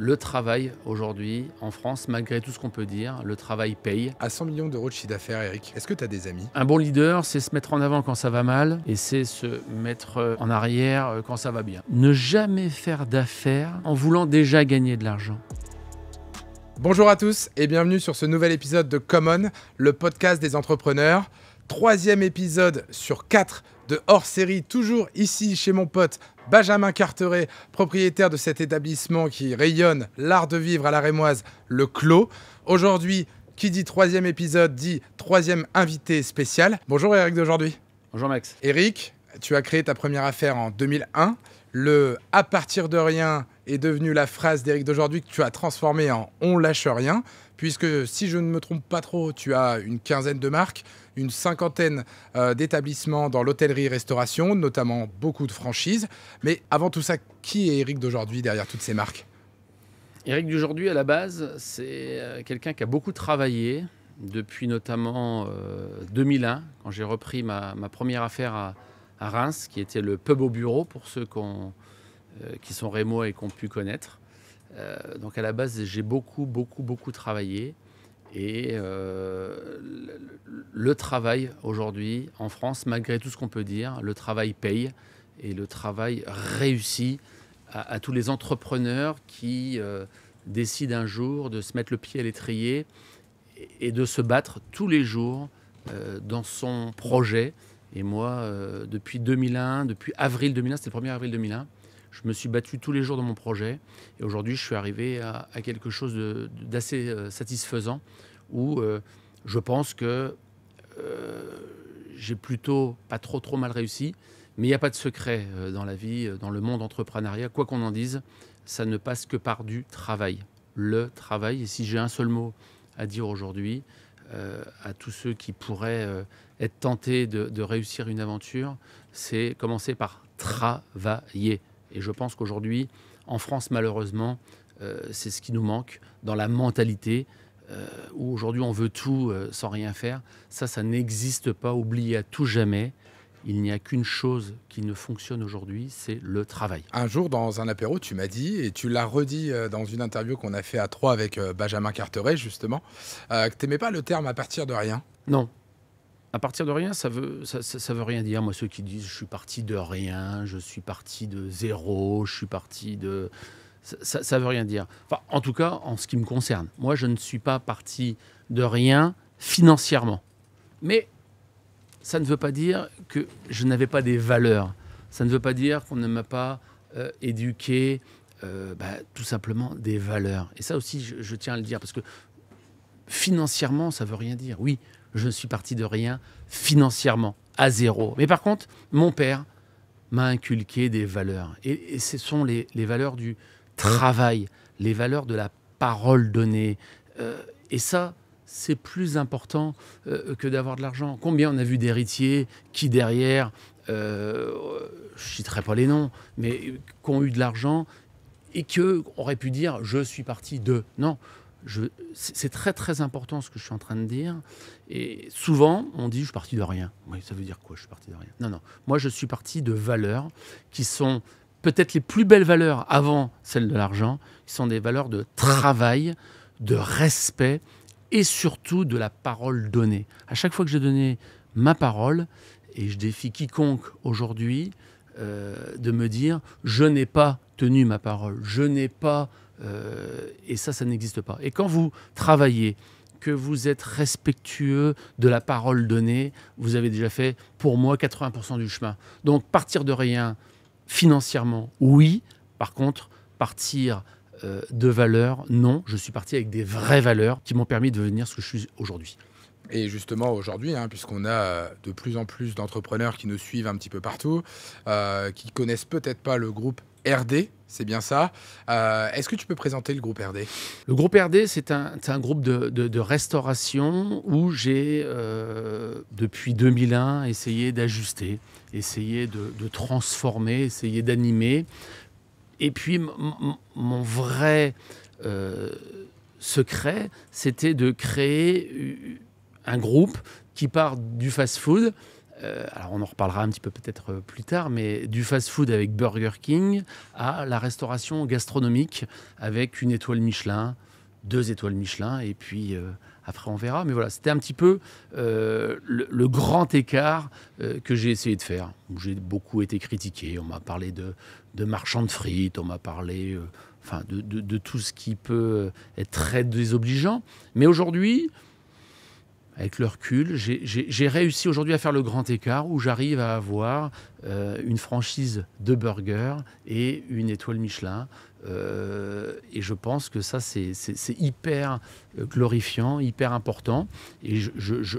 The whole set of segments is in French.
Le travail, aujourd'hui, en France, malgré tout ce qu'on peut dire, le travail paye. À 100 millions d'euros de chiffre d'affaires, Eric, est-ce que tu as des amis? Un bon leader, c'est se mettre en avant quand ça va mal et c'est se mettre en arrière quand ça va bien. Ne jamais faire d'affaires en voulant déjà gagner de l'argent. Bonjour à tous et bienvenue sur ce nouvel épisode de Common, le podcast des entrepreneurs. 3e épisode sur 4 de hors-série, toujours ici chez mon pote Benjamin Carteret, propriétaire de cet établissement qui rayonne l'art de vivre à la Rémoise, le Clos. Aujourd'hui, qui dit 3e épisode dit 3e invité spécial. Bonjour Eric d'aujourd'hui. Bonjour Max. Eric, tu as créé ta première affaire en 2001. Le « à partir de rien » est devenu la phrase d'Eric d'aujourd'hui que tu as transformée en « on lâche rien », puisque si je ne me trompe pas trop, tu as une quinzaine de marques, une cinquantaine d'établissements dans l'hôtellerie-restauration, notamment beaucoup de franchises. Mais avant tout ça, qui est Eric d'aujourd'hui derrière toutes ces marques ? Eric d'aujourd'hui, à la base, c'est quelqu'un qui a beaucoup travaillé depuis notamment 2001, quand j'ai repris ma première affaire à Reims, qui était le pub au bureau, pour ceux qui sont rémois et qui ont pu connaître. Donc à la base, j'ai beaucoup travaillé. Et le travail aujourd'hui en France, malgré tout ce qu'on peut dire, le travail paye et le travail réussit à tous les entrepreneurs qui décident un jour de se mettre le pied à l'étrier et de se battre tous les jours dans son projet. Et moi, depuis 2001, depuis avril 2001, c'était le 1er avril 2001, je me suis battu tous les jours dans mon projet. Et aujourd'hui, je suis arrivé à quelque chose d'assez satisfaisant où je pense que j'ai plutôt pas trop mal réussi. Mais il n'y a pas de secret dans la vie, dans le monde entrepreneuriat. Quoi qu'on en dise, ça ne passe que par du travail. Le travail. Et si j'ai un seul mot à dire aujourd'hui à tous ceux qui pourraient être tentés de réussir une aventure, c'est commencer par travailler. Et je pense qu'aujourd'hui, en France, malheureusement, c'est ce qui nous manque dans la mentalité où aujourd'hui on veut tout sans rien faire. Ça n'existe pas. Oubliez à tout jamais. Il n'y a qu'une chose qui ne fonctionne aujourd'hui, c'est le travail. Un jour, dans un apéro, tu m'as dit, et tu l'as redit dans une interview qu'on a fait à 3 avec Benjamin Carteret, justement, que tu n'aimais pas le terme « à partir de rien ». Non. À partir de rien, ça veut rien dire. Moi, ceux qui disent « je suis parti de rien »,« je suis parti de zéro »,« je suis parti de… » Ça veut rien dire. Enfin, en tout cas, en ce qui me concerne. Moi, je ne suis pas parti de rien financièrement. Mais ça ne veut pas dire que je n'avais pas des valeurs. Ça ne veut pas dire qu'on ne m'a pas éduqué tout simplement des valeurs. Et ça aussi, je tiens à le dire, parce que financièrement, ça ne veut rien dire. Oui, je suis parti de rien financièrement, à zéro. Mais par contre, mon père m'a inculqué des valeurs. Et ce sont les valeurs du travail, les valeurs de la parole donnée. Et ça, c'est plus important que d'avoir de l'argent. Combien on a vu d'héritiers qui, derrière, je ne citerai pas les noms, mais qui ont eu de l'argent et qui auraient pu dire « je suis parti de ». Non, c'est très important ce que je suis en train de dire. Et souvent, on dit « je suis parti de rien ». Oui, ça veut dire quoi, je suis parti de rien? Non. Moi, je suis parti de valeurs qui sont peut-être les plus belles valeurs avant celles de l'argent, qui sont des valeurs de travail, de respect et surtout de la parole donnée. À chaque fois que j'ai donné ma parole, et je défie quiconque aujourd'hui de me dire « je n'ai pas tenu ma parole, je n'ai pas… » et ça n'existe pas. Et quand vous travaillez, que vous êtes respectueux de la parole donnée, vous avez déjà fait, pour moi, 80% du chemin. Donc, partir de rien, financièrement, oui. Par contre, partir de valeurs, non. Je suis parti avec des vraies valeurs qui m'ont permis de devenir ce que je suis aujourd'hui. Et justement, aujourd'hui, puisqu'on a de plus en plus d'entrepreneurs qui nous suivent un petit peu partout, qui connaissent peut-être pas le groupe RD, c'est bien ça. Est-ce que tu peux présenter le groupe RD ? Le groupe RD, c'est un groupe de restauration où j'ai, depuis 2001, essayé d'ajuster, essayé de transformer, essayé d'animer. Et puis, mon vrai secret, c'était de créer un groupe qui part du fast-food alors on en reparlera un petit peu peut-être plus tard, mais du fast-food avec Burger King à la restauration gastronomique avec 1 étoile Michelin, 2 étoiles Michelin, et puis après on verra. Mais voilà, c'était un petit peu le grand écart que j'ai essayé de faire. J'ai beaucoup été critiqué, on m'a parlé de marchand de frites, on m'a parlé de tout ce qui peut être très désobligeant. Mais aujourd'hui, avec le recul, j'ai réussi aujourd'hui à faire le grand écart où j'arrive à avoir une franchise de burgers et 1 étoile Michelin. Et je pense que ça, c'est hyper glorifiant, hyper important. Et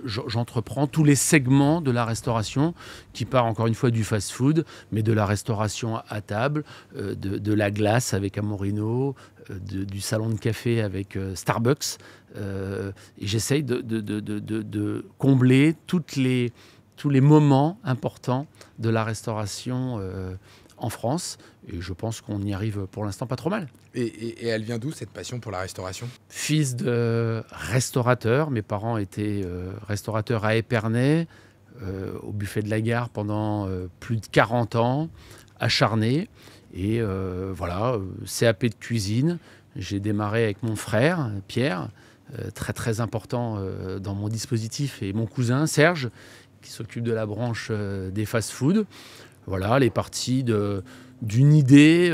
j'entreprends tous les segments de la restauration qui part encore une fois du fast-food, mais de la restauration à table, de la glace avec Amorino, du salon de café avec Starbucks. Et j'essaye de combler tous les moments importants de la restauration en France. Et je pense qu'on y arrive pour l'instant pas trop mal. Et elle vient d'où cette passion pour la restauration? Fils de restaurateur, mes parents étaient restaurateurs à Épernay, au buffet de la gare pendant plus de 40 ans, acharnés. Et CAP de cuisine. J'ai démarré avec mon frère, Pierre, très très important dans mon dispositif, et mon cousin, Serge, qui s'occupe de la branche des fast-food. Voilà, elle est partie d'une idée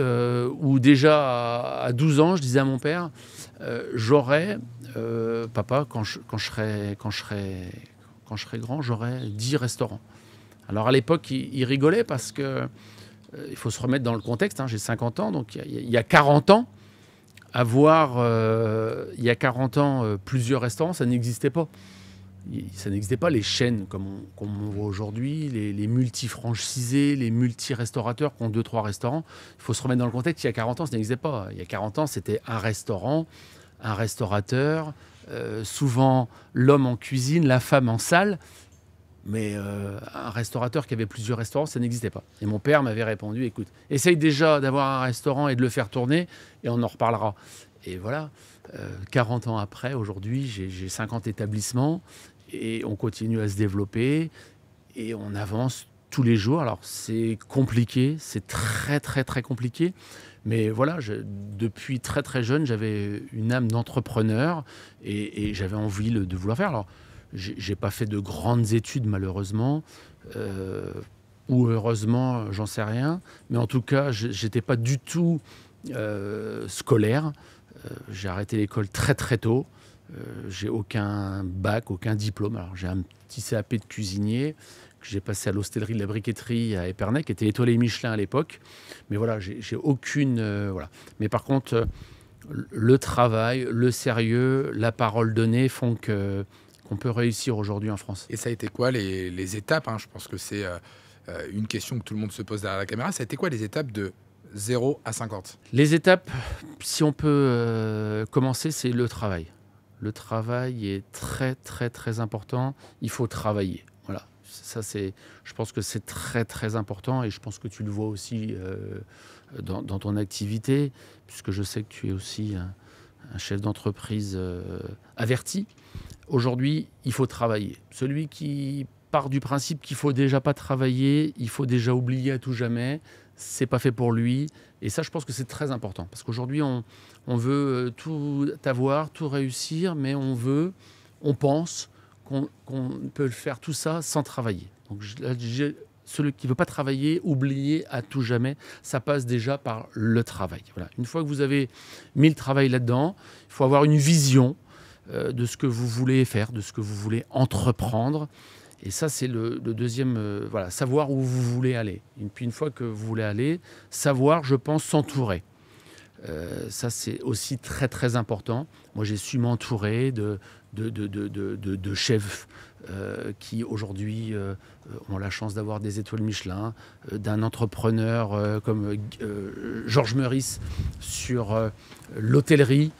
où déjà à 12 ans, je disais à mon père, papa, quand je serai grand, j'aurai 10 restaurants. Alors à l'époque, il rigolait parce que il faut se remettre dans le contexte, hein, j'ai 50 ans, donc il y a 40 ans, plusieurs restaurants, ça n'existait pas. Ça n'existait pas, les chaînes comme on voit aujourd'hui, les multi-franchisés, les multi-restaurateurs qui ont 2-3 restaurants. Il faut se remettre dans le contexte, il y a 40 ans, ça n'existait pas. Il y a 40 ans, c'était un restaurant, un restaurateur, souvent l'homme en cuisine, la femme en salle. Mais un restaurateur qui avait plusieurs restaurants, ça n'existait pas. Et mon père m'avait répondu, écoute, essaye déjà d'avoir un restaurant et de le faire tourner, et on en reparlera. Et voilà, 40 ans après, aujourd'hui, j'ai 50 établissements, et on continue à se développer, et on avance tous les jours. Alors c'est compliqué, c'est très très très compliqué, mais voilà, depuis très très jeune, j'avais une âme d'entrepreneur, et j'avais envie de vouloir faire. Alors, j'ai pas fait de grandes études malheureusement, ou heureusement, j'en sais rien. Mais en tout cas, j'étais pas du tout scolaire. J'ai arrêté l'école très très tôt. J'ai aucun bac, aucun diplôme. Alors j'ai un petit CAP de cuisinier que j'ai passé à l'hostellerie de la briqueterie à Épernay, qui était étoilé Michelin à l'époque. Mais voilà, j'ai aucune voilà. Mais par contre, le travail, le sérieux, la parole donnée font qu'on peut réussir aujourd'hui en France. Et ça a été quoi les étapes, hein? Je pense que c'est une question que tout le monde se pose derrière la caméra. Ça a été quoi les étapes de 0 à 50? Les étapes, si on peut commencer, c'est le travail. Le travail est très très très important. Il faut travailler. Voilà. Ça, je pense que c'est très très important, et je pense que tu le vois aussi dans ton activité, puisque je sais que tu es aussi un chef d'entreprise averti. Aujourd'hui, il faut travailler. Celui qui part du principe qu'il faut déjà pas travailler, il faut déjà oublier à tout jamais, c'est pas fait pour lui. Et ça, je pense que c'est très important. Parce qu'aujourd'hui, on veut tout avoir, tout réussir, mais on pense qu'on peut faire tout ça sans travailler. Donc, celui qui ne veut pas travailler, oublier à tout jamais, ça passe déjà par le travail. Voilà. Une fois que vous avez mis le travail là-dedans, il faut avoir une vision de ce que vous voulez faire, de ce que vous voulez entreprendre. Et ça, c'est le deuxième, voilà, savoir où vous voulez aller. Et puis une fois que vous voulez aller, savoir, je pense, s'entourer. Ça, c'est aussi très, très important. Moi, j'ai su m'entourer de chefs qui, aujourd'hui, ont la chance d'avoir des étoiles Michelin, d'un entrepreneur comme Georges Meurice sur l'hôtellerie,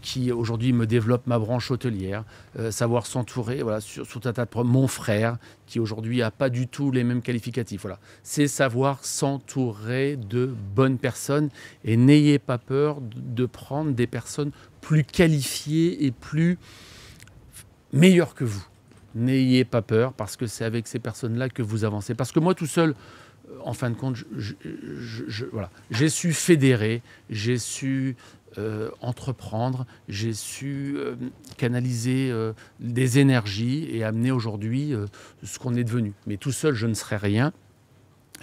qui aujourd'hui me développe ma branche hôtelière, savoir s'entourer, voilà, sur tout un tas de mon frère qui aujourd'hui n'a pas du tout les mêmes qualificatifs. Voilà. C'est savoir s'entourer de bonnes personnes, et n'ayez pas peur de prendre des personnes plus qualifiées et plus meilleures que vous. n'ayez pas peur, parce que c'est avec ces personnes-là que vous avancez. Parce que moi, tout seul, en fin de compte, voilà, j'ai su fédérer, j'ai su entreprendre, j'ai su canaliser des énergies et amener aujourd'hui ce qu'on est devenu. Mais tout seul, je ne serais rien.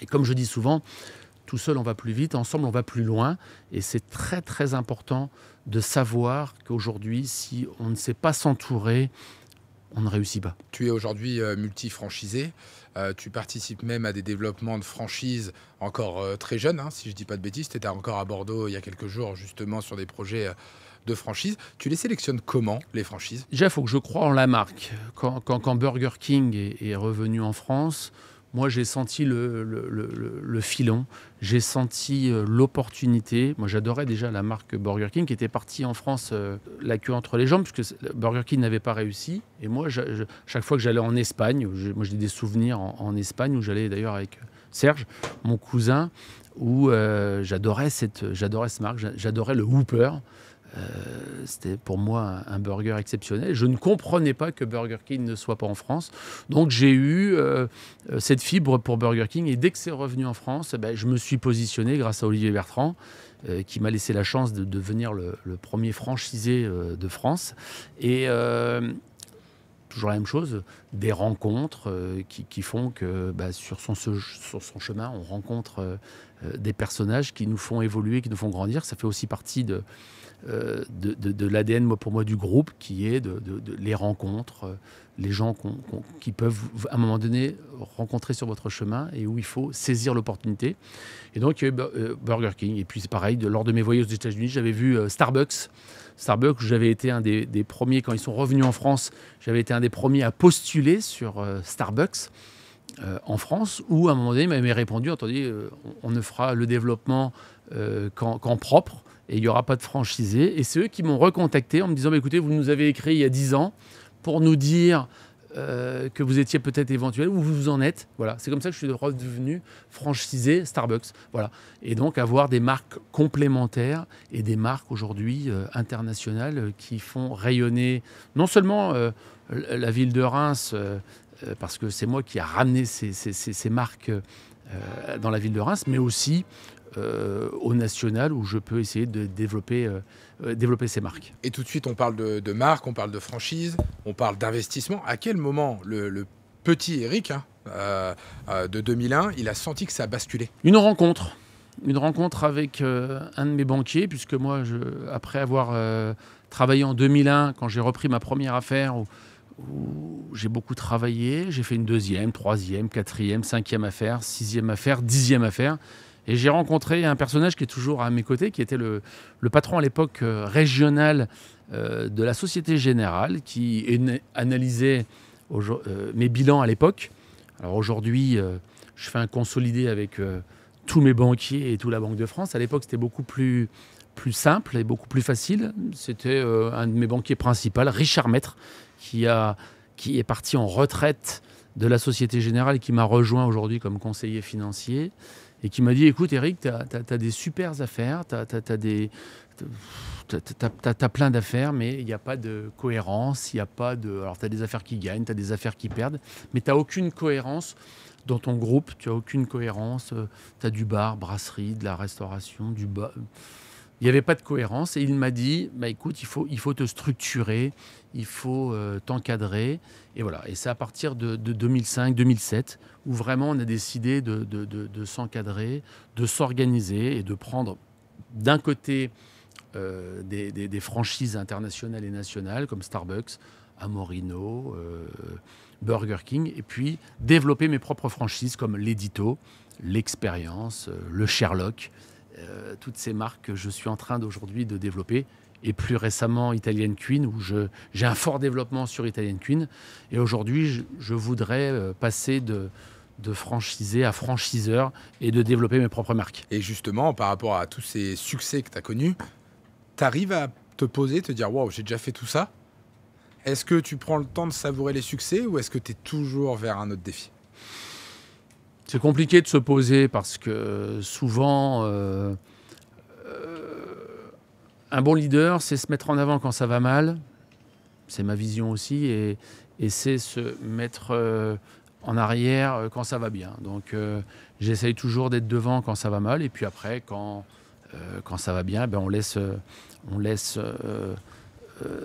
Et comme je dis souvent, tout seul, on va plus vite, ensemble, on va plus loin. Et c'est très, très important de savoir qu'aujourd'hui, si on ne sait pas s'entourer, on ne réussit pas. Tu es aujourd'hui multi-franchisé. Tu participes même à des développements de franchises encore très jeunes, hein, si je ne dis pas de bêtises. Tu étais encore à Bordeaux il y a quelques jours, justement, sur des projets de franchise. Tu les sélectionnes comment, les franchises? Déjà, il faut que je croie en la marque. Quand Burger King est revenu en France, moi, j'ai senti le filon, j'ai senti l'opportunité. Moi, j'adorais déjà la marque Burger King qui était partie en France la queue entre les jambes, puisque Burger King n'avait pas réussi. Et moi, chaque fois que j'allais en Espagne, moi j'ai des souvenirs en Espagne où j'allais d'ailleurs avec Serge, mon cousin, où j'adorais cette marque, j'adorais le Whopper. C'était pour moi un burger exceptionnel. Je ne comprenais pas que Burger King ne soit pas en France. Donc j'ai eu cette fibre pour Burger King. Et dès que c'est revenu en France, je me suis positionné grâce à Olivier Bertrand, qui m'a laissé la chance de devenir le premier franchisé de France. Et toujours la même chose, des rencontres qui font que sur son chemin, on rencontre des personnages qui nous font évoluer, qui nous font grandir. Ça fait aussi partie de l'ADN pour moi du groupe, qui est de les rencontres, les gens qui peuvent à un moment donné rencontrer sur votre chemin et où il faut saisir l'opportunité. Et donc il y a eu Burger King. Et puis c'est pareil, lors de mes voyages aux États-Unis, j'avais vu Starbucks, où j'avais été un des premiers, quand ils sont revenus en France, j'avais été un des premiers à postuler sur Starbucks en France, où à un moment donné, ils m'avaient répondu, attendez, on ne fera le développement qu'en propre, et il n'y aura pas de franchisé. Et c'est eux qui m'ont recontacté en me disant, écoutez, vous nous avez écrit il y a 10 ans pour nous dire que vous étiez peut-être éventuel, où vous en êtes. Voilà. C'est comme ça que je suis redevenu franchisé Starbucks. Voilà. Et donc avoir des marques complémentaires et des marques aujourd'hui internationales qui font rayonner non seulement la ville de Reims, parce que c'est moi qui ai ramené ces marques dans la ville de Reims, mais aussi au national, où je peux essayer de développer ces marques. Et tout de suite, on parle de marque, on parle de franchise, on parle d'investissement. À quel moment le petit Eric de 2001, il a senti que ça a basculé? Une rencontre avec un de mes banquiers, puisque moi, après avoir travaillé en 2001, quand j'ai repris ma première affaire, où j'ai beaucoup travaillé, j'ai fait une deuxième, troisième, quatrième, cinquième affaire, sixième affaire, 10e affaire. Et j'ai rencontré un personnage qui est toujours à mes côtés, qui était le patron à l'époque régional de la Société Générale, qui analysait mes bilans à l'époque. Alors aujourd'hui, je fais un consolidé avec tous mes banquiers et toute la Banque de France. À l'époque, c'était beaucoup plus simple et beaucoup plus facile. C'était un de mes banquiers principaux, Richard Maître, qui est parti en retraite de la Société Générale et qui m'a rejoint aujourd'hui comme conseiller financier. Et qui m'a dit, écoute Eric, tu as des super affaires, tu as plein d'affaires, mais il n'y a pas de cohérence, il n'y a pas de... Alors tu as des affaires qui gagnent, tu as des affaires qui perdent, mais tu n'as aucune cohérence dans ton groupe, tu n'as aucune cohérence, tu as du bar, brasserie, de la restauration, du bar... Il n'y avait pas de cohérence et il m'a dit, écoute, il faut te structurer, il faut t'encadrer. Et voilà. Et c'est à partir de 2005-2007 où vraiment on a décidé de s'encadrer, de s'organiser et de prendre d'un côté des franchises internationales et nationales comme Starbucks, Amorino, Burger King, et puis développer mes propres franchises comme l'Édito, l'Expérience, le Sherlock. Toutes ces marques que je suis en train d'aujourd'hui de développer, et plus récemment Italian Queen, où j'ai un fort développement sur Italian Queen. Et aujourd'hui, je voudrais passer de franchisé à franchiseur et de développer mes propres marques. Et justement, par rapport à tous ces succès que tu as connus, tu arrives à te poser, te dire « Waouh, j'ai déjà fait tout ça ». Est-ce que tu prends le temps de savourer les succès ou est-ce que tu es toujours vers un autre défi ? C'est compliqué de se poser parce que souvent, un bon leader, c'est se mettre en avant quand ça va mal c'est ma vision aussi, et c'est se mettre en arrière quand ça va bien. Donc j'essaye toujours d'être devant quand ça va mal, et puis après, quand ça va bien, ben, on laisse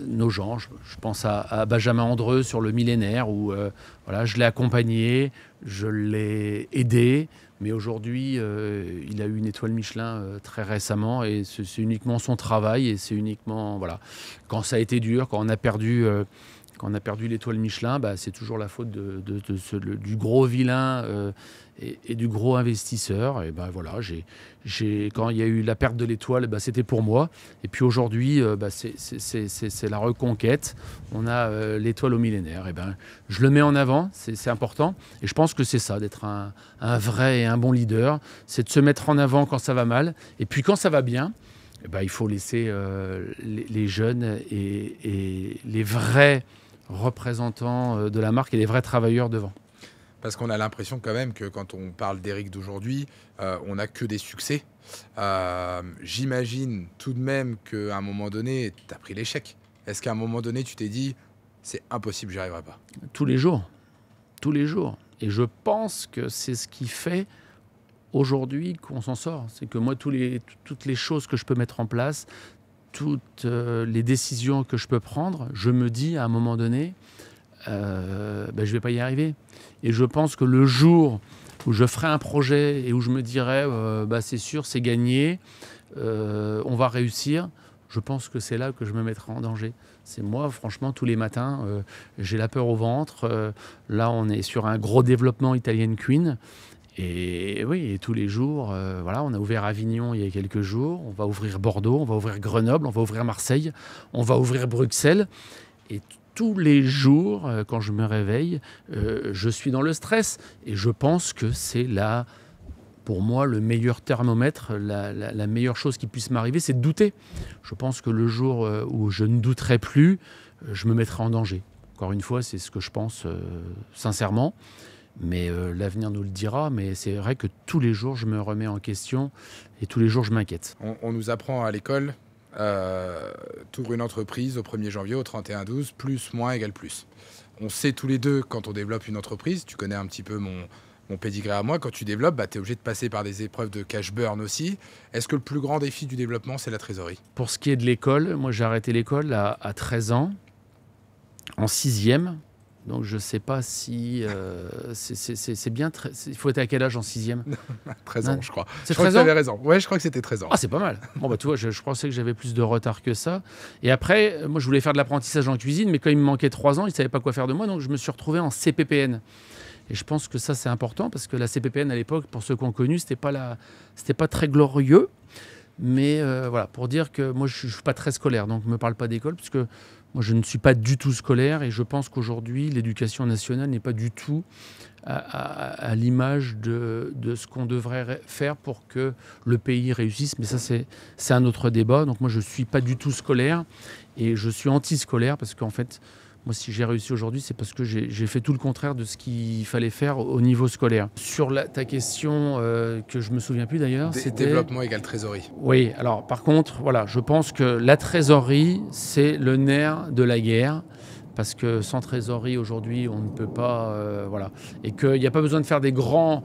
nos gens. Je pense à Benjamin Andreu sur le millénaire, où voilà, je l'ai accompagné, je l'ai aidé, mais aujourd'hui, il a eu une étoile Michelin très récemment, et c'est uniquement son travail, et c'est uniquement, voilà, quand ça a été dur, quand on a perdu l'étoile Michelin, bah, c'est toujours la faute du gros vilain et du gros investisseur. Et ben voilà, quand il y a eu la perte de l'étoile, bah, c'était pour moi. Et puis aujourd'hui, bah, c'est la reconquête. On a l'étoile au millénaire. Et ben, je le mets en avant, c'est important. Et je pense que c'est ça, d'être un vrai et un bon leader. C'est de se mettre en avant quand ça va mal. Et puis quand ça va bien, eh ben, il faut laisser les jeunes et les vrais représentants de la marque et les vrais travailleurs devant. Parce qu'on a l'impression quand même que quand on parle d'Éric d'aujourd'hui, on n'a que des succès. J'imagine tout de même qu'à un moment donné, tu as pris l'échec. Est-ce qu'à un moment donné, tu t'es dit, c'est impossible, j'y arriverai pas? Tous les jours. Et je pense que c'est ce qui fait aujourd'hui qu'on s'en sort. C'est que moi, toutes les choses que je peux mettre en place, toutes les décisions que je peux prendre, je me dis à un moment donné, je ne vais pas y arriver. Et je pense que le jour où je ferai un projet et où je me dirai, c'est sûr, c'est gagné, on va réussir, je pense que c'est là que je me mettrai en danger. C'est moi, franchement, tous les matins, j'ai la peur au ventre. Là, on est sur un gros développement Italian Queen. Et oui, et tous les jours, voilà, on a ouvert Avignon il y a quelques jours, on va ouvrir Bordeaux, on va ouvrir Grenoble, on va ouvrir Marseille, on va ouvrir Bruxelles. Et tous les jours, quand je me réveille, je suis dans le stress. Et je pense que c'est là, pour moi, le meilleur thermomètre, la meilleure chose qui puisse m'arriver, c'est de douter. Je pense que le jour où je ne douterai plus, je me mettrai en danger. Encore une fois, c'est ce que je pense sincèrement. Mais l'avenir nous le dira. Mais c'est vrai que tous les jours, je me remets en question et tous les jours, je m'inquiète. On nous apprend à l'école, t'ouvres une entreprise au 1er janvier, au 31-12, plus, moins, égale plus. On sait tous les deux, quand on développe une entreprise, tu connais un petit peu mon pédigré à moi, quand tu développes, tu es obligé de passer par des épreuves de cash burn aussi. Est-ce que le plus grand défi du développement, c'est la trésorerie? Pour ce qui est de l'école, moi j'ai arrêté l'école à 13 ans, en 6e. Donc je ne sais pas si c'est bien. Il faut être à quel âge en 6e? 13 ans, je crois. C'est je crois 13 que tu ans? avais raison. Ouais, je crois que c'était 13 ans. Ah, c'est pas mal. Bon, bah, tu vois, je pensais que j'avais plus de retard que ça. Et après, moi, je voulais faire de l'apprentissage en cuisine, mais quand il me manquait 3 ans, ils ne savaient pas quoi faire de moi, donc je me suis retrouvé en CPPN. Et je pense que ça, c'est important, parce que la CPPN, à l'époque, pour ceux qui ont connu, c'était pas très glorieux. Mais voilà, pour dire que moi, je ne suis pas très scolaire, donc ne me parle pas d'école, parce que moi, je ne suis pas du tout scolaire, et je pense qu'aujourd'hui, l'éducation nationale n'est pas du tout à l'image de ce qu'on devrait faire pour que le pays réussisse. Mais ça, c'est un autre débat. Donc moi, je ne suis pas du tout scolaire, et je suis anti-scolaire, parce qu'en fait, moi, si j'ai réussi aujourd'hui, c'est parce que j'ai fait tout le contraire de ce qu'il fallait faire au niveau scolaire. Sur ta question, que je ne me souviens plus d'ailleurs, c'était... Développement égale trésorerie. Oui, alors par contre, voilà, je pense que la trésorerie, c'est le nerf de la guerre. Parce que sans trésorerie, aujourd'hui, on ne peut pas... voilà. Et qu'il n'y a pas besoin de faire des grands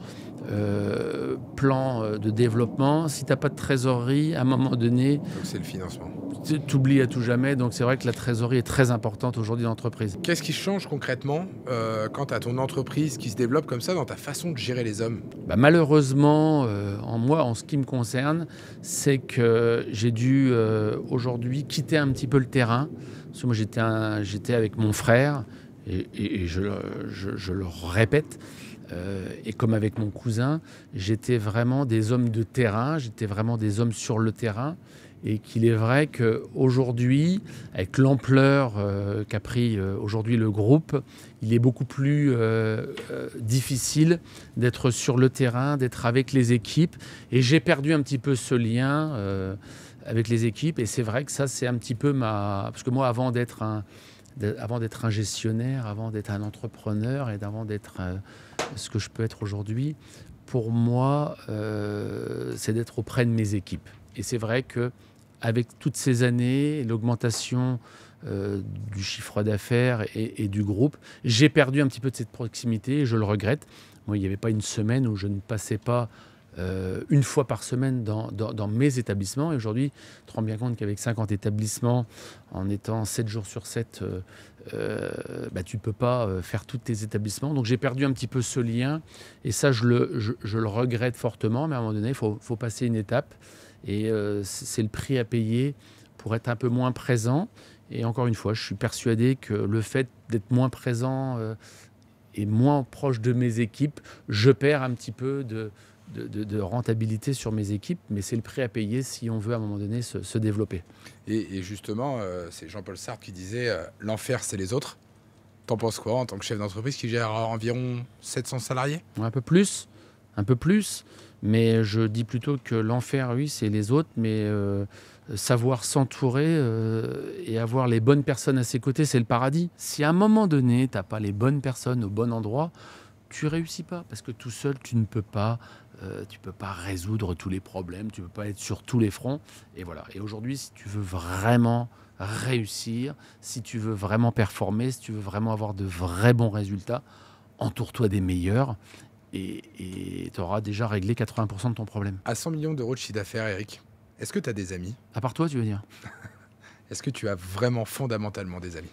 plans de développement. Si tu n'as pas de trésorerie, à un moment donné... Donc c'est le financement. Tu oublies à tout jamais. Donc c'est vrai que la trésorerie est très importante aujourd'hui dans l'entreprise. Qu'est-ce qui change concrètement quand tu as ton entreprise qui se développe comme ça dans ta façon de gérer les hommes? Malheureusement, en ce qui me concerne, c'est que j'ai dû aujourd'hui quitter un petit peu le terrain. Parce que moi, j'étais avec mon frère, et je le répète, et comme avec mon cousin, j'étais vraiment des hommes de terrain, j'étais vraiment des hommes sur le terrain. Et qu'il est vrai qu'aujourd'hui, avec l'ampleur qu'a pris aujourd'hui le groupe, il est beaucoup plus difficile d'être sur le terrain, d'être avec les équipes. Et j'ai perdu un petit peu ce lien avec les équipes. Et c'est vrai que ça, c'est un petit peu Parce que moi, avant d'être un gestionnaire, avant d'être un entrepreneur et avant d'être ce que je peux être aujourd'hui, pour moi, c'est d'être auprès de mes équipes. Et c'est vrai qu'avec toutes ces années, l'augmentation du chiffre d'affaires et du groupe. J'ai perdu un petit peu de cette proximité et je le regrette. Moi, il n'y avait pas une semaine où je ne passais pas une fois par semaine dans mes établissements. Et aujourd'hui, tu te rends bien compte qu'avec 50 établissements, en étant 7 jours sur 7, tu ne peux pas faire tous tes établissements. Donc j'ai perdu un petit peu ce lien. Et ça, je le regrette fortement. Mais à un moment donné, il faut passer une étape. Et c'est le prix à payer pour être un peu moins présent. Et encore une fois, je suis persuadé que le fait d'être moins présent et moins proche de mes équipes, je perds un petit peu de rentabilité sur mes équipes, mais c'est le prix à payer si on veut à un moment donné se développer. Et justement, c'est Jean-Paul Sartre qui disait l'enfer, c'est les autres. T'en penses quoi en tant que chef d'entreprise qui gère environ 700 salariés? Un peu plus, mais je dis plutôt que l'enfer, oui, c'est les autres, mais savoir s'entourer et avoir les bonnes personnes à ses côtés, c'est le paradis. Si à un moment donné, tu n'as pas les bonnes personnes au bon endroit, tu réussis pas, parce que tout seul, tu peux pas résoudre tous les problèmes, tu peux pas être sur tous les fronts. Et voilà. Et aujourd'hui, si tu veux vraiment réussir, si tu veux vraiment performer, si tu veux vraiment avoir de vrais bons résultats, entoure-toi des meilleurs et tu auras déjà réglé 80% de ton problème. À 100 millions d'euros de chiffre d'affaires, Eric, est-ce que tu as des amis? À part toi, tu veux dire? Est-ce que tu as vraiment fondamentalement des amis?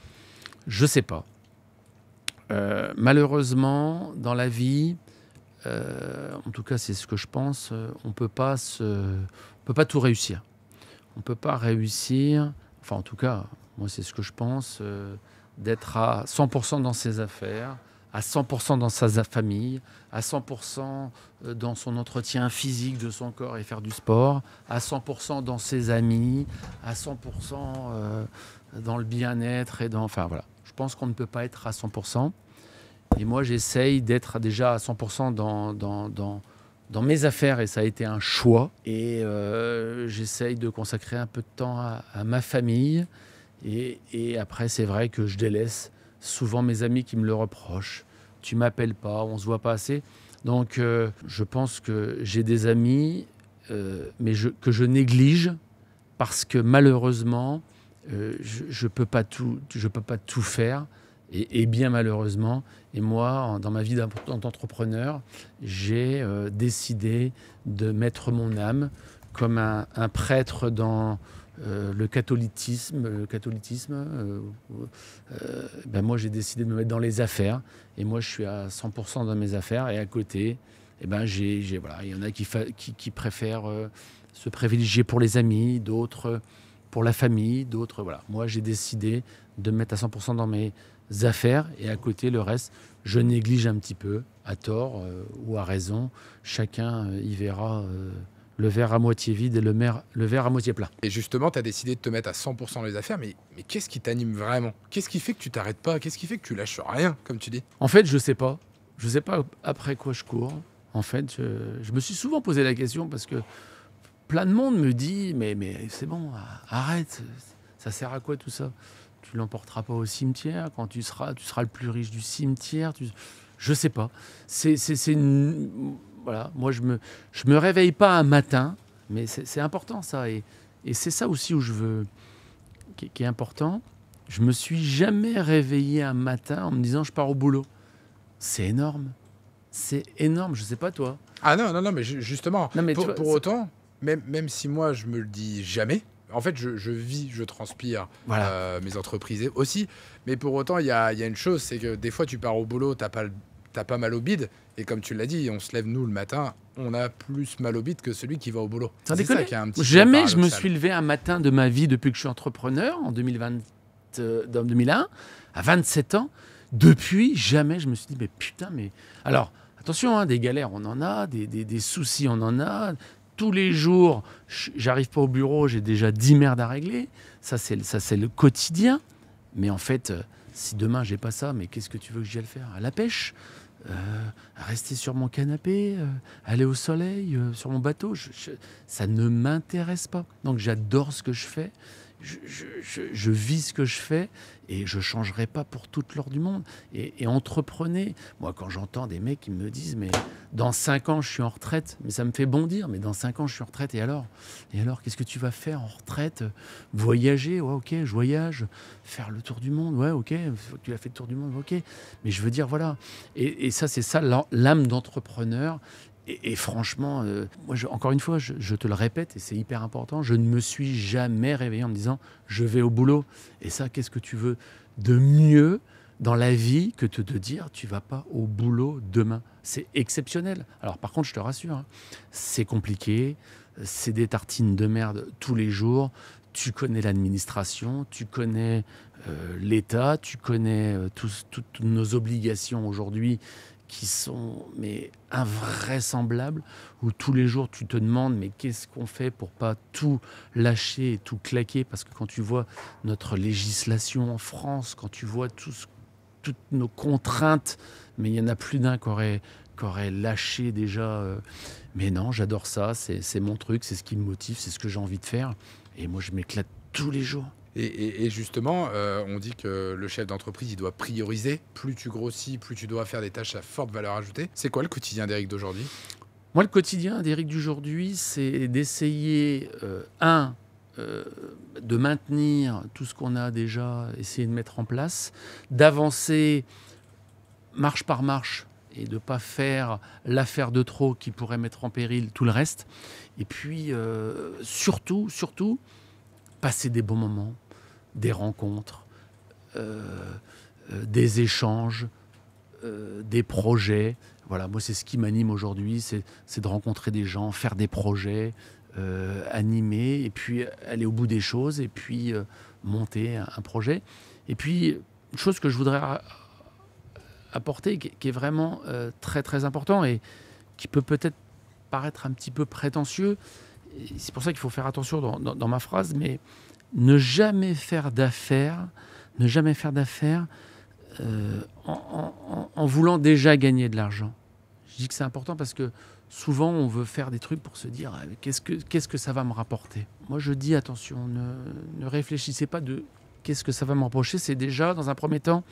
Je sais pas. Malheureusement, dans la vie, en tout cas c'est ce que je pense, on peut pas tout réussir. On peut pas réussir, enfin en tout cas, moi c'est ce que je pense, d'être à 100% dans ses affaires, à 100% dans sa famille, à 100% dans son entretien physique de son corps et faire du sport, à 100% dans ses amis, à 100% dans le bien-être et dans... Enfin voilà, je pense qu'on ne peut pas être à 100%. Et moi, j'essaye d'être déjà à 100% dans mes affaires, et ça a été un choix. Et j'essaye de consacrer un peu de temps à ma famille. Et après, c'est vrai que je délaisse souvent mes amis qui me le reprochent. Tu m'appelles pas, on se voit pas assez. Donc, je pense que j'ai des amis, mais que je néglige parce que malheureusement, je peux pas tout faire. Et bien malheureusement, et moi, dans ma vie d'entrepreneur, j'ai décidé de mettre mon âme comme un prêtre dans le catholicisme. Moi, j'ai décidé de me mettre dans les affaires. Et moi, je suis à 100% dans mes affaires. Et à côté, voilà, il y en a qui préfèrent se privilégier pour les amis, d'autres pour la famille, d'autres... Voilà. Moi, j'ai décidé de me mettre à 100% dans mes affaires, et à côté, le reste, je néglige un petit peu, à tort ou à raison. Chacun y verra le verre à moitié vide et le verre à moitié plein. Et justement, tu as décidé de te mettre à 100% dans les affaires, mais qu'est-ce qui t'anime vraiment? Qu'est-ce qui fait que tu t'arrêtes pas? Qu'est-ce qui fait que tu lâches rien, comme tu dis? En fait, je sais pas. Je sais pas après quoi je cours. En fait, je me suis souvent posé la question parce que plein de monde me dit mais c'est bon, arrête, ça sert à quoi tout ça? Tu l'emporteras pas au cimetière quand tu seras le plus riche du cimetière. Je sais pas. Voilà. Moi, je me réveille pas un matin, mais c'est important ça, et c'est ça aussi où je veux, qui est important. Je me suis jamais réveillé un matin en me disant je pars au boulot. C'est énorme. C'est énorme. Je sais pas toi. Ah non, mais justement, Non, mais pour autant, même si moi je me le dis jamais. En fait, je vis, je transpire Voilà. mes entreprises aussi. Mais pour autant, il y a une chose, c'est que des fois, tu pars au boulot, t'as pas mal au bide. Et comme tu l'as dit, on se lève, nous, le matin, on a plus mal au bide que celui qui va au boulot. Sans C'est déconner. ça qui est un petit Jamais peu je me paradoxal. suis levé un matin de ma vie depuis que je suis entrepreneur, en 2001, à 27 ans. Depuis, jamais je me suis dit, mais putain, mais... Alors, attention, hein, des galères, on en a, des soucis, on en a... Tous les jours, j'arrive pas au bureau, j'ai déjà 10 merdes à régler. Ça, c'est le quotidien. Mais en fait, si demain, j'ai pas ça, mais qu'est-ce que tu veux que j'aille faire? À la pêche, à rester sur mon canapé, aller au soleil, sur mon bateau. Ça ne m'intéresse pas. Donc, j'adore ce que je fais. je vis ce que je fais et je ne changerai pas pour toute l'or du monde. Et entreprenez. Moi, quand j'entends des mecs qui me disent « mais dans 5 ans, je suis en retraite », mais ça me fait bondir. Mais dans 5 ans, je suis en retraite, et alors, qu'est-ce que tu vas faire en retraite? Voyager? Ouais, ok, je voyage. Faire le tour du monde? Ouais, ok. Tu as fait le tour du monde? Ok. Mais je veux dire, voilà. Et ça, c'est ça l'âme d'entrepreneur. Et franchement, moi, encore une fois, je te le répète, et c'est hyper important, je ne me suis jamais réveillé en me disant « je vais au boulot ». Et ça, qu'est-ce que tu veux de mieux dans la vie que de te dire « tu vas pas au boulot demain ». C'est exceptionnel. Alors par contre, je te rassure, hein, c'est compliqué, c'est des tartines de merde tous les jours. Tu connais l'administration, tu connais l'État, tu connais toutes nos obligations aujourd'hui qui sont invraisemblables, où tous les jours tu te demandes mais qu'est-ce qu'on fait pour pas tout lâcher et tout claquer, parce que quand tu vois notre législation en France, quand tu vois toutes nos contraintes, mais il y en a plus d'un qui aurait lâché déjà. Mais non, j'adore ça, c'est mon truc, c'est ce qui me motive, c'est ce que j'ai envie de faire, et moi je m'éclate tous les jours. Et justement, on dit que le chef d'entreprise, il doit prioriser. Plus tu grossis, plus tu dois faire des tâches à forte valeur ajoutée. C'est quoi le quotidien d'Éric d'aujourd'hui? Moi, le quotidien d'Éric d'aujourd'hui, c'est d'essayer, de maintenir tout ce qu'on a déjà essayé de mettre en place, d'avancer marche par marche et de ne pas faire l'affaire de trop qui pourrait mettre en péril tout le reste. Et puis, surtout, passer des bons moments, des rencontres, des échanges, des projets. Voilà, moi, c'est ce qui m'anime aujourd'hui, c'est de rencontrer des gens, faire des projets, animer, et puis aller au bout des choses, et puis monter un projet. Et puis, une chose que je voudrais apporter, qui est vraiment très, très important, et qui peut peut-être paraître un petit peu prétentieux, et c'est pour ça qu'il faut faire attention dans ma phrase, mais ne jamais faire d'affaires en voulant déjà gagner de l'argent. Je dis que c'est important parce que souvent on veut faire des trucs pour se dire qu'est-ce que ça va me rapporter. Moi je dis attention, ne réfléchissez pas de qu'est-ce que ça va me rapprocher, c'est déjà dans un premier temps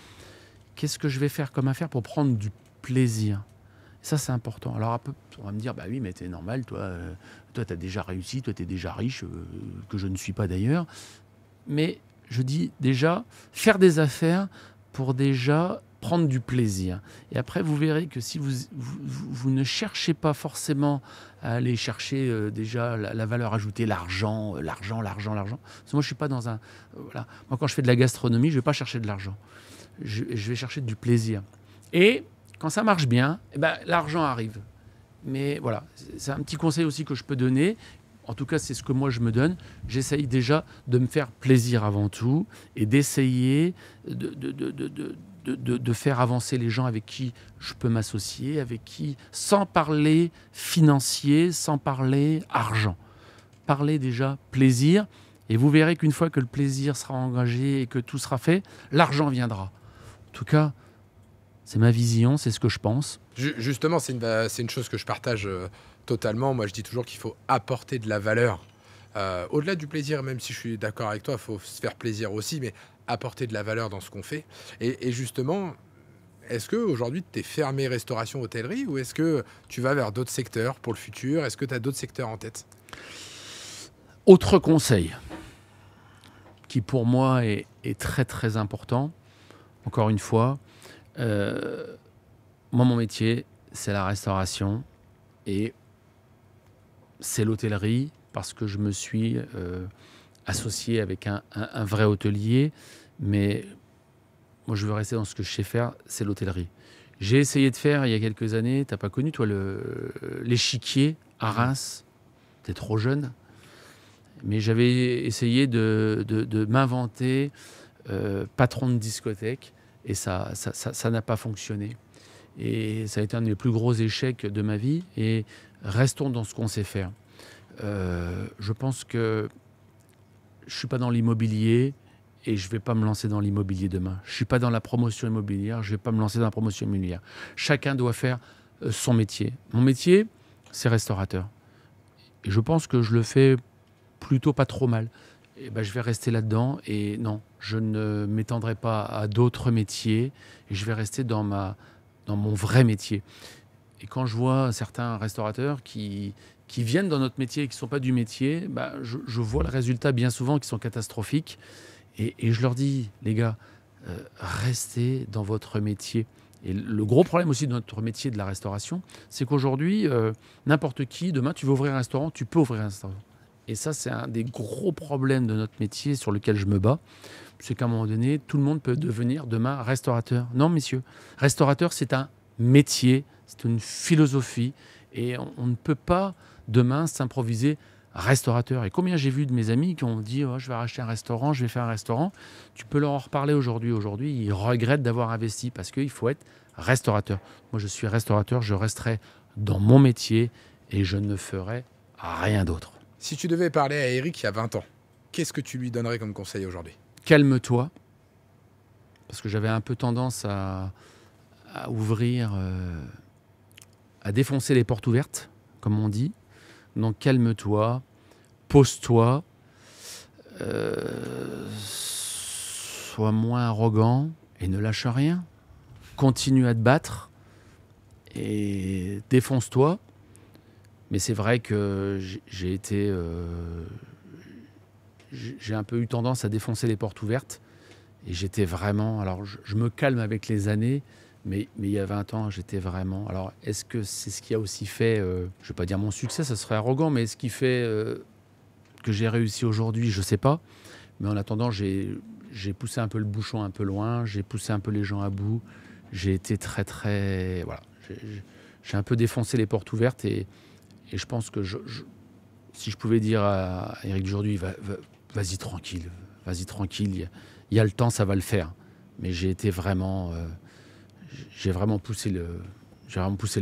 qu'est-ce que je vais faire comme affaire pour prendre du plaisir. Ça, c'est important. Alors, on va me dire, bah oui, mais t'es normal, toi, t'as déjà réussi, toi, t'es déjà riche, que je ne suis pas d'ailleurs. Mais je dis déjà, faire des affaires pour déjà prendre du plaisir. Et après, vous verrez que si vous ne cherchez pas forcément à aller chercher déjà la valeur ajoutée, l'argent. Parce que moi, je suis pas dans un... voilà. Moi, quand je fais de la gastronomie, je vais pas chercher de l'argent. Je vais chercher du plaisir. Et quand ça marche bien, eh ben, l'argent arrive. Mais voilà, c'est un petit conseil aussi que je peux donner. En tout cas, c'est ce que moi je me donne. J'essaye déjà de me faire plaisir avant tout et d'essayer de faire avancer les gens avec qui je peux m'associer, avec qui, sans parler financier, sans parler argent. Parler déjà plaisir. Et vous verrez qu'une fois que le plaisir sera engagé et que tout sera fait, l'argent viendra. En tout cas, c'est ma vision, c'est ce que je pense. Justement, c'est une chose que je partage totalement. Moi, je dis toujours qu'il faut apporter de la valeur. Au-delà du plaisir, même si je suis d'accord avec toi, il faut se faire plaisir aussi, mais apporter de la valeur dans ce qu'on fait. Et justement, est-ce qu'aujourd'hui, tu es fermé restauration, hôtellerie, ou est-ce que tu vas vers d'autres secteurs pour le futur? Est-ce que tu as d'autres secteurs en tête? Autre conseil, qui pour moi est très très important, encore une fois, moi mon métier c'est la restauration et c'est l'hôtellerie parce que je me suis associé avec un vrai hôtelier, mais moi je veux rester dans ce que je sais faire, c'est l'hôtellerie. J'ai essayé de faire il y a quelques années, t'as pas connu toi l'échiquier à Reims, t'es trop jeune, mais j'avais essayé de m'inventer patron de discothèque. Et ça n'a pas fonctionné. Et ça a été un des plus gros échecs de ma vie. Et restons dans ce qu'on sait faire. Je pense que je ne suis pas dans l'immobilier et je ne vais pas me lancer dans l'immobilier demain. Je ne suis pas dans la promotion immobilière, je ne vais pas me lancer dans la promotion immobilière. Chacun doit faire son métier. Mon métier, c'est restaurateur. Et je pense que je le fais plutôt pas trop mal. eh ben, je vais rester là-dedans. Et non, je ne m'étendrai pas à d'autres métiers. Et je vais rester dans mon vrai métier. Et quand je vois certains restaurateurs qui viennent dans notre métier et qui ne sont pas du métier, bah, je vois le résultat bien souvent qui sont catastrophiques. Et je leur dis, les gars, restez dans votre métier. Et le gros problème aussi de notre métier de la restauration, c'est qu'aujourd'hui, n'importe qui, demain, tu veux ouvrir un restaurant, tu peux ouvrir un restaurant. Et ça, c'est un des gros problèmes de notre métier sur lequel je me bats. C'est qu'à un moment donné, tout le monde peut devenir demain restaurateur. Non, messieurs, restaurateur, c'est un métier, c'est une philosophie. Et on ne peut pas demain s'improviser restaurateur. Et combien j'ai vu de mes amis qui ont dit oh, je vais racheter un restaurant, je vais faire un restaurant. Tu peux leur en reparler aujourd'hui. Aujourd'hui, ils regrettent d'avoir investi parce qu'il faut être restaurateur. Moi, je suis restaurateur, je resterai dans mon métier et je ne ferai rien d'autre. Si tu devais parler à Eric il y a 20 ans, qu'est-ce que tu lui donnerais comme conseil aujourd'hui? Calme-toi, parce que j'avais un peu tendance à ouvrir, à défoncer les portes ouvertes, comme on dit. Donc calme-toi, pose-toi, sois moins arrogant et ne lâche rien. Continue à te battre et défonce-toi. Mais c'est vrai que j'ai un peu eu tendance à défoncer les portes ouvertes. Et j'étais vraiment... Alors je me calme avec les années, mais il y a 20 ans, j'étais vraiment... Alors, est-ce que c'est ce qui a aussi fait... je ne vais pas dire mon succès, ça serait arrogant, mais ce qui fait que j'ai réussi aujourd'hui, je ne sais pas. Mais en attendant, j'ai poussé un peu le bouchon un peu loin, j'ai poussé un peu les gens à bout. J'ai été très, très... Voilà. J'ai un peu défoncé les portes ouvertes et je pense que si je pouvais dire à Eric aujourd'hui, vas-y tranquille, il y a le temps, ça va le faire. Mais j'ai été vraiment... J'ai vraiment poussé le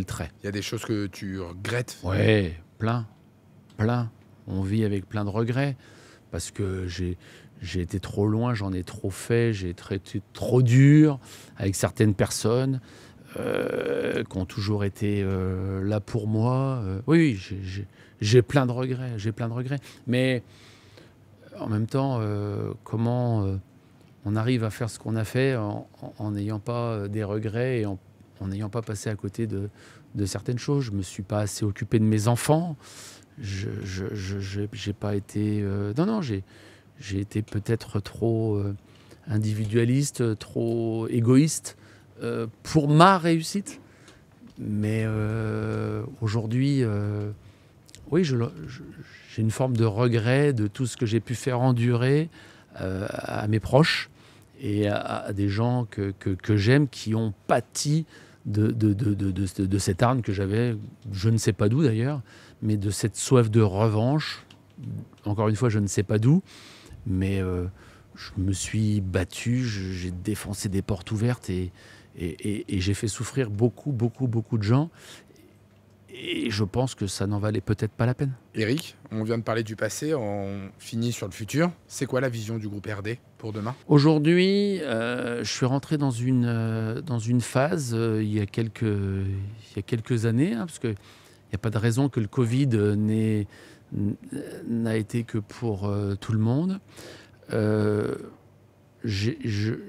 trait. Il y a des choses que tu regrettes? Ouais, plein. On vit avec plein de regrets parce que j'ai été trop loin, j'en ai trop fait, j'ai été trop dur avec certaines personnes qui ont toujours été là pour moi. Oui, j'ai plein de regrets, Mais en même temps, comment on arrive à faire ce qu'on a fait en n'ayant pas des regrets et en n'ayant pas passé à côté de certaines choses. Je ne me suis pas assez occupé de mes enfants. J'ai pas été... j'ai été peut-être trop individualiste, trop égoïste pour ma réussite. Mais aujourd'hui, oui, j'ai une forme de regret de tout ce que j'ai pu faire endurer à mes proches et à des gens que j'aime qui ont pâti de cette arme que j'avais, je ne sais pas d'où d'ailleurs, mais de cette soif de revanche. Encore une fois, je ne sais pas d'où, mais je me suis battu, j'ai défoncé des portes ouvertes et j'ai fait souffrir beaucoup de gens. Et je pense que ça n'en valait peut-être pas la peine. Eric, on vient de parler du passé, on finit sur le futur. C'est quoi la vision du groupe RD pour demain? Aujourd'hui, je suis rentré dans une phase il y a quelques années, hein, parce qu'il n'y a pas de raison que le Covid n'a été que pour tout le monde.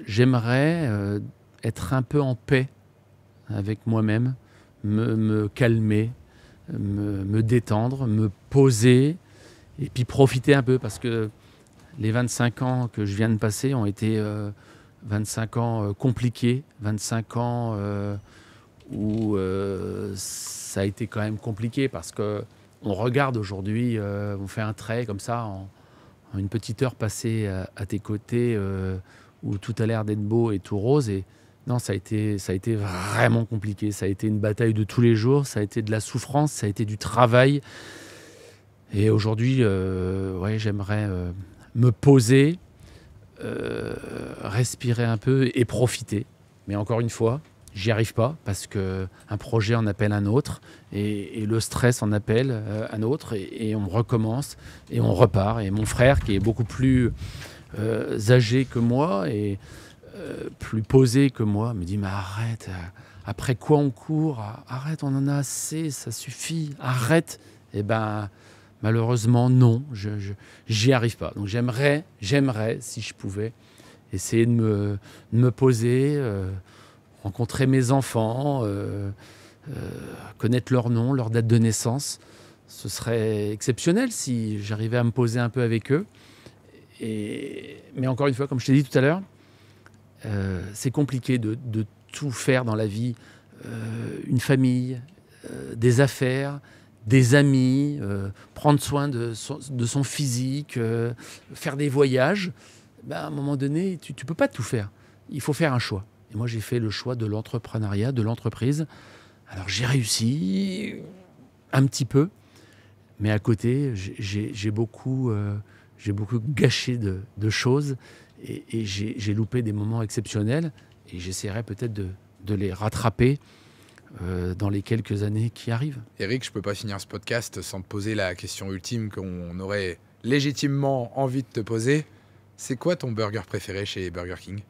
J'aimerais être un peu en paix avec moi-même, me calmer, me détendre, me poser et puis profiter un peu parce que les 25 ans que je viens de passer ont été 25 ans compliqués, 25 ans où ça a été quand même compliqué parce qu'on regarde aujourd'hui, on fait un trait comme ça en une petite heure passée à tes côtés où tout a l'air d'être beau et tout rose et non, ça a été vraiment compliqué. Ça a été une bataille de tous les jours. Ça a été de la souffrance. Ça a été du travail. Et aujourd'hui, ouais, j'aimerais me poser, respirer un peu et profiter. Mais encore une fois, j'y arrive pas parce qu'un projet en appelle un autre et le stress en appelle un autre et on recommence et on repart. Et mon frère, qui est beaucoup plus âgé que moi et plus posé que moi, me dit mais arrête, après quoi on court, arrête, on en a assez, ça suffit, arrête. Et ben Malheureusement, non, j'y arrive pas. Donc j'aimerais, si je pouvais, essayer de me poser, rencontrer mes enfants, connaître leur nom, leur date de naissance. Ce serait exceptionnel si j'arrivais à me poser un peu avec eux. Mais encore une fois, comme je t'ai dit tout à l'heure, c'est compliqué de tout faire dans la vie. Une famille, des affaires, des amis, prendre soin de son physique, faire des voyages. À un moment donné, tu ne peux pas tout faire. Il faut faire un choix. Et moi, j'ai fait le choix de l'entrepreneuriat, de l'entreprise. Alors, j'ai réussi un petit peu, mais à côté, j'ai beaucoup gâché de choses et j'ai loupé des moments exceptionnels. Et j'essaierai peut-être de les rattraper dans les quelques années qui arrivent. Eric, je ne peux pas finir ce podcast sans te poser la question ultime qu'on aurait légitimement envie de te poser. C'est quoi ton burger préféré chez Burger King ?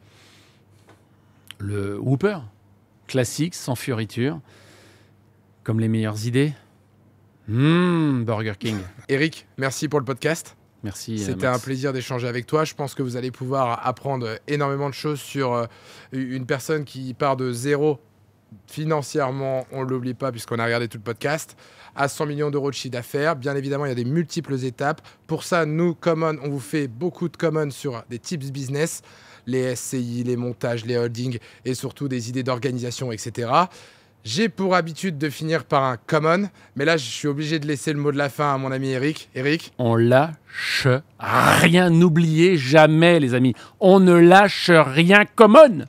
Le Whopper, classique, sans fioriture, comme les meilleures idées. Burger King. Eric, merci pour le podcast. Merci. C'était un plaisir d'échanger avec toi. Je pense que vous allez pouvoir apprendre énormément de choses sur une personne qui part de zéro financièrement, on ne l'oublie pas puisqu'on a regardé tout le podcast, à 100 millions d'euros de chiffre d'affaires. Bien évidemment, il y a des multiples étapes. Pour ça, nous, Common, on vous fait beaucoup de Common sur des tips business, les SCI, les montages, les holdings et surtout des idées d'organisation, etc. J'ai pour habitude de finir par un Common, mais là, je suis obligé de laisser le mot de la fin à mon ami Eric. Eric ? On lâche rien. N'oubliez jamais, les amis. On ne lâche rien. Common.